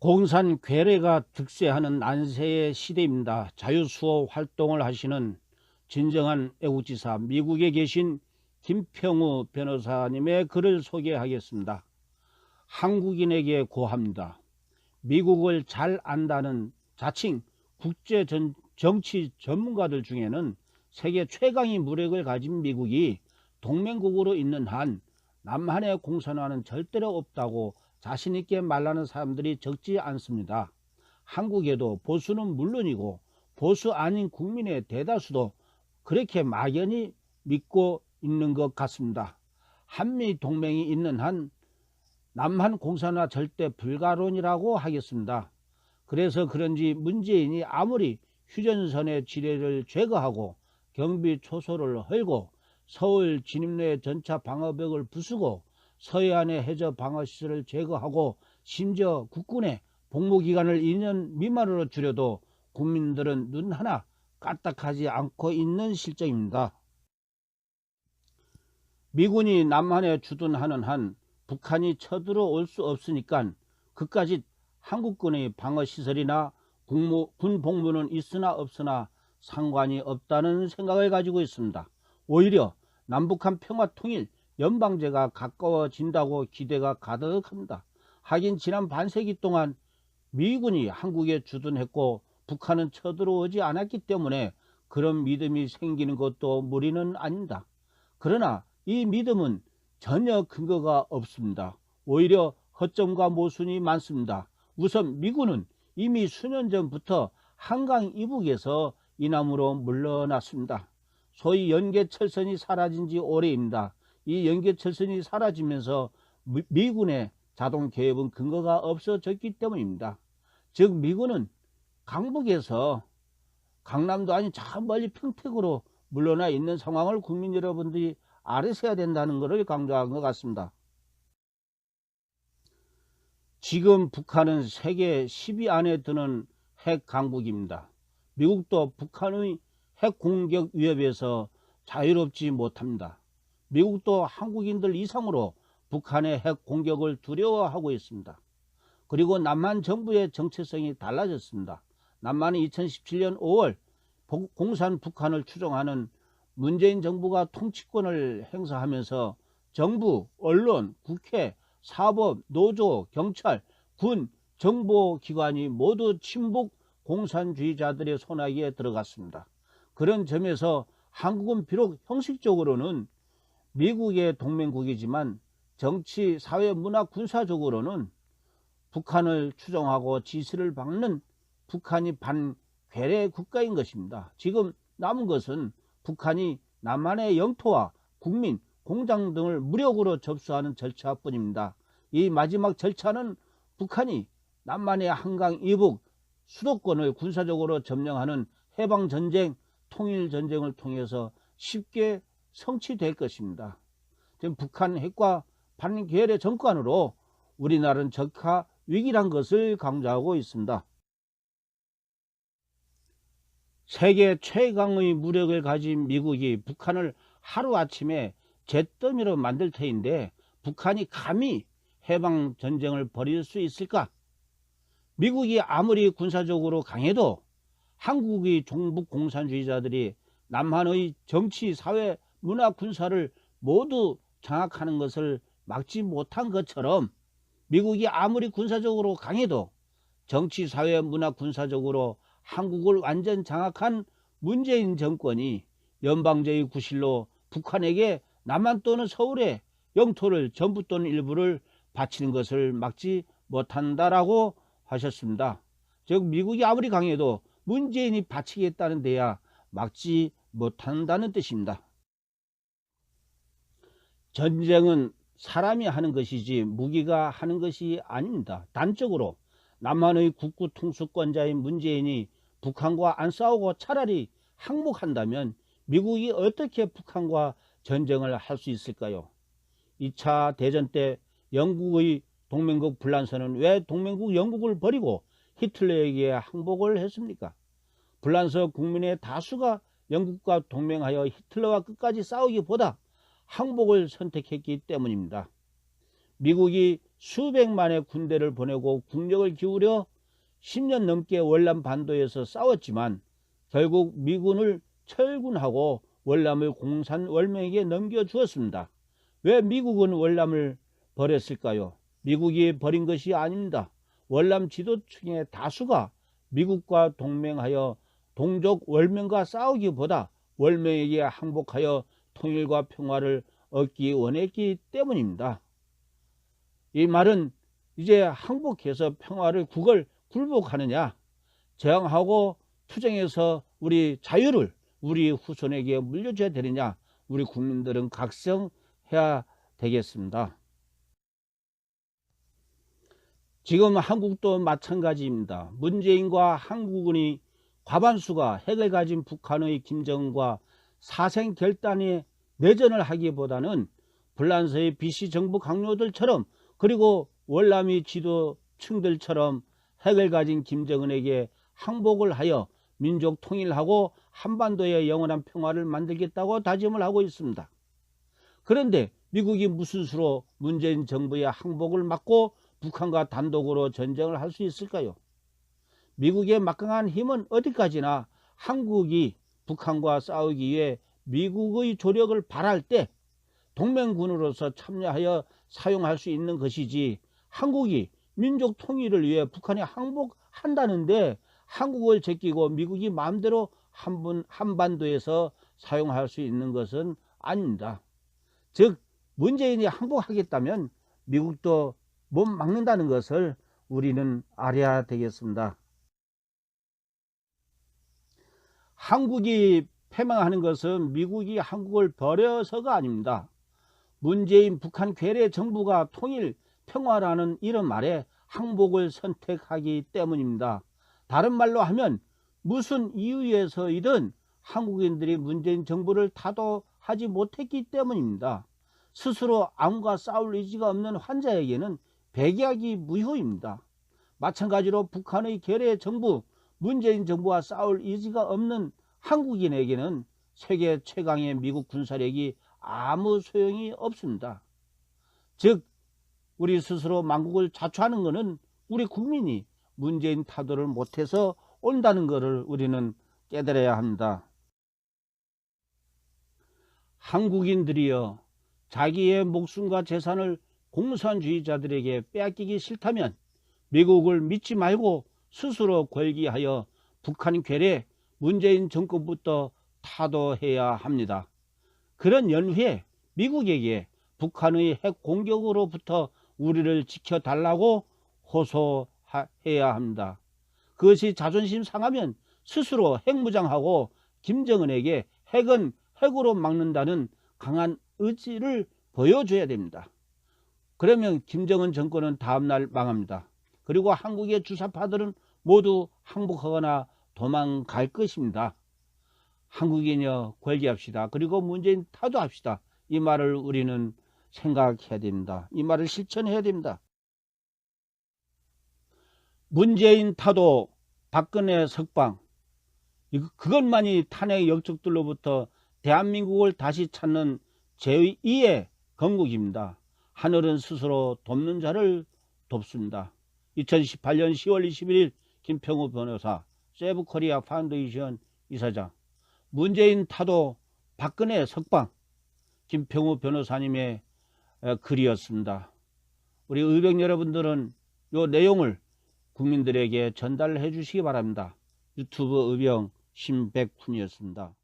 공산 괴뢰가 득세하는 난세의 시대입니다. 자유수호 활동을 하시는 진정한 애국지사 미국에 계신 김평우 변호사님의 글을 소개하겠습니다. 한국인에게 고합니다. 미국을 잘 안다는 자칭 국제 정치 전문가들 중에는 세계 최강의 무력을 가진 미국이 동맹국으로 있는 한 남한의 공산화는 절대로 없다고 자신있게 말하는 사람들이 적지 않습니다. 한국에도 보수는 물론이고 보수 아닌 국민의 대다수도 그렇게 막연히 믿고 있는 것 같습니다. 한미 동맹이 있는 한 남한 공산화 절대 불가론이라고 하겠습니다. 그래서 그런지 문재인이 아무리 휴전선의 지뢰를 제거하고 경비 초소를 헐고 서울 진입로의 전차 방어벽을 부수고 서해안의 해저 방어시설을 제거하고 심지어 국군의 복무기간을 2년 미만으로 줄여도 국민들은 눈 하나 까딱하지 않고 있는 실정입니다. 미군이 남한에 주둔하는 한 북한이 쳐들어올 수 없으니까 그까짓 한국군의 방어시설이나 군 복무는 있으나 없으나 상관이 없다는 생각을 가지고 있습니다. 오히려 남북한 평화통일 연방제가 가까워진다고 기대가 가득합니다. 하긴 지난 반세기 동안 미군이 한국에 주둔했고 북한은 쳐들어오지 않았기 때문에 그런 믿음이 생기는 것도 무리는 아닙니다. 그러나 이 믿음은 전혀 근거가 없습니다. 오히려 허점과 모순이 많습니다. 우선 미군은 이미 수년 전부터 한강 이북에서 이남으로 물러났습니다. 소위 연계철선이 사라진 지 오래입니다. 이 연계철선이 사라지면서 미군의 자동 개입은 근거가 없어졌기 때문입니다. 즉 미군은 강북에서 강남도 아닌 저 멀리 평택으로 물러나 있는 상황을 국민 여러분들이 알으셔야 된다는 것을 강조한 것 같습니다. 지금 북한은 세계 10위 안에 드는 핵 강국입니다. 미국도 북한의 핵 공격 위협에서 자유롭지 못합니다. 미국도 한국인들 이상으로 북한의 핵 공격을 두려워하고 있습니다. 그리고 남한 정부의 정체성이 달라졌습니다. 남한은 2017년 5월 공산 북한을 추종하는 문재인 정부가 통치권을 행사하면서 정부, 언론, 국회, 사법, 노조, 경찰, 군, 정보기관이 모두 친북 공산주의자들의 손아귀에 들어갔습니다. 그런 점에서 한국은 비록 형식적으로는 미국의 동맹국이지만 정치, 사회, 문화, 군사적으로는 북한을 추종하고 지시를 받는 북한이 반괴뢰 국가인 것입니다. 지금 남은 것은 북한이 남한의 영토와 국민, 공장 등을 무력으로 접수하는 절차뿐입니다. 이 마지막 절차는 북한이 남한의 한강 이북 수도권을 군사적으로 점령하는 해방전쟁, 통일전쟁을 통해서 쉽게 성취될 것입니다. 지금 북한 핵과 반괴뢰 정권으로 우리나라는 적화 위기란 것을 강조하고 있습니다. 세계 최강의 무력을 가진 미국이 북한을 하루아침에 잿더미로 만들 터인데 북한이 감히 해방전쟁을 벌일 수 있을까? 미국이 아무리 군사적으로 강해도 한국의 종북 공산주의자들이 남한의 정치, 사회, 문화, 군사를 모두 장악하는 것을 막지 못한 것처럼 미국이 아무리 군사적으로 강해도 정치, 사회, 문화, 군사적으로 한국을 완전 장악한 문재인 정권이 연방제의 구실로 북한에게 남한 또는 서울의 영토를 전부 또는 일부를 바치는 것을 막지 못한다라고 하셨습니다. 즉 미국이 아무리 강해도 문재인이 바치겠다는 데야 막지 못한다는 뜻입니다. 전쟁은 사람이 하는 것이지 무기가 하는 것이 아닙니다. 단적으로 남한의 국구 통수권자인 문재인이 북한과 안 싸우고 차라리 항복한다면 미국이 어떻게 북한과 전쟁을 할 수 있을까요? 2차 대전 때 영국의 동맹국 불란서는 왜 동맹국 영국을 버리고 히틀러에게 항복을 했습니까? 불란서 국민의 다수가 영국과 동맹하여 히틀러와 끝까지 싸우기보다 항복을 선택했기 때문입니다. 미국이 수백만의 군대를 보내고 국력을 기울여 10년 넘게 월남 반도에서 싸웠지만 결국 미군을 철군하고 월남을 공산 월명에게 넘겨주었습니다. 왜 미국은 월남을 버렸을까요? 미국이 버린 것이 아닙니다. 월남 지도층의 다수가 미국과 동맹하여 동족 월명과 싸우기보다 월명에게 항복하여 통일과 평화를 얻기 원했기 때문입니다. 이 말은 이제 항복해서 평화를 굴복하느냐, 저항하고 투쟁해서 우리 자유를 우리 후손에게 물려줘야 되느냐, 우리 국민들은 각성해야 되겠습니다. 지금 한국도 마찬가지입니다. 문재인과 한국은이 과반수가 핵을 가진 북한의 김정은과 사생결단의 내전을 하기보다는 불란서의 BC 정부 강요들처럼, 그리고 월남의 지도층들처럼 핵을 가진 김정은에게 항복을 하여 민족 통일하고 한반도의 영원한 평화를 만들겠다고 다짐을 하고 있습니다. 그런데 미국이 무슨 수로 문재인 정부의 항복을 막고 북한과 단독으로 전쟁을 할 수 있을까요? 미국의 막강한 힘은 어디까지나 한국이 북한과 싸우기 위해 미국의 조력을 발할 때 동맹군으로서 참여하여 사용할 수 있는 것이지, 한국이 민족 통일을 위해 북한에 항복한다는데 한국을 제끼고 미국이 마음대로 한반도에서 사용할 수 있는 것은 아닙니다. 즉 문재인이 항복하겠다면 미국도 못 막는다는 것을 우리는 알아야 되겠습니다. 한국이 패망하는 것은 미국이 한국을 버려서가 아닙니다. 문재인 북한 괴뢰 정부가 통일 평화라는 이런 말에 항복을 선택하기 때문입니다. 다른 말로 하면 무슨 이유에서이든 한국인들이 문재인 정부를 타도하지 못했기 때문입니다. 스스로 암과 싸울 의지가 없는 환자에게는 백약이 무효입니다. 마찬가지로 북한의 괴뢰 정부, 문재인 정부와 싸울 의지가 없는 한국인에게는 세계 최강의 미국 군사력이 아무 소용이 없습니다. 즉 우리 스스로 망국을 자초하는 것은 우리 국민이 문재인 타도를 못해서 온다는 것을 우리는 깨달아야 합니다. 한국인들이여, 자기의 목숨과 재산을 공산주의자들에게 빼앗기기 싫다면 미국을 믿지 말고 스스로 걸기하여 북한 괴뢰 문재인 정권부터 타도해야 합니다. 그런 연후에 미국에게 북한의 핵 공격으로부터 우리를 지켜달라고 호소해야 합니다. 그것이 자존심 상하면 스스로 핵무장하고 김정은에게 핵은 핵으로 막는다는 강한 의지를 보여줘야 됩니다. 그러면 김정은 정권은 다음날 망합니다. 그리고 한국의 주사파들은 모두 항복하거나 도망갈 것입니다. 한국인여, 걸기합시다. 그리고 문재인 타도합시다. 이 말을 우리는 생각해야 됩니다. 이 말을 실천해야 됩니다. 문재인 타도, 박근혜 석방, 그것만이 탄핵 역적들로부터 대한민국을 다시 찾는 제2의 건국입니다. 하늘은 스스로 돕는 자를 돕습니다. 2018년 10월 21일 김평우 변호사, 세브코리아 파운데이션 이사장. 문재인 타도, 박근혜 석방, 김평우 변호사님의 글이었습니다. 우리 의병 여러분들은 이 내용을 국민들에게 전달해 주시기 바랍니다. 유튜브 의병 신백훈이었습니다.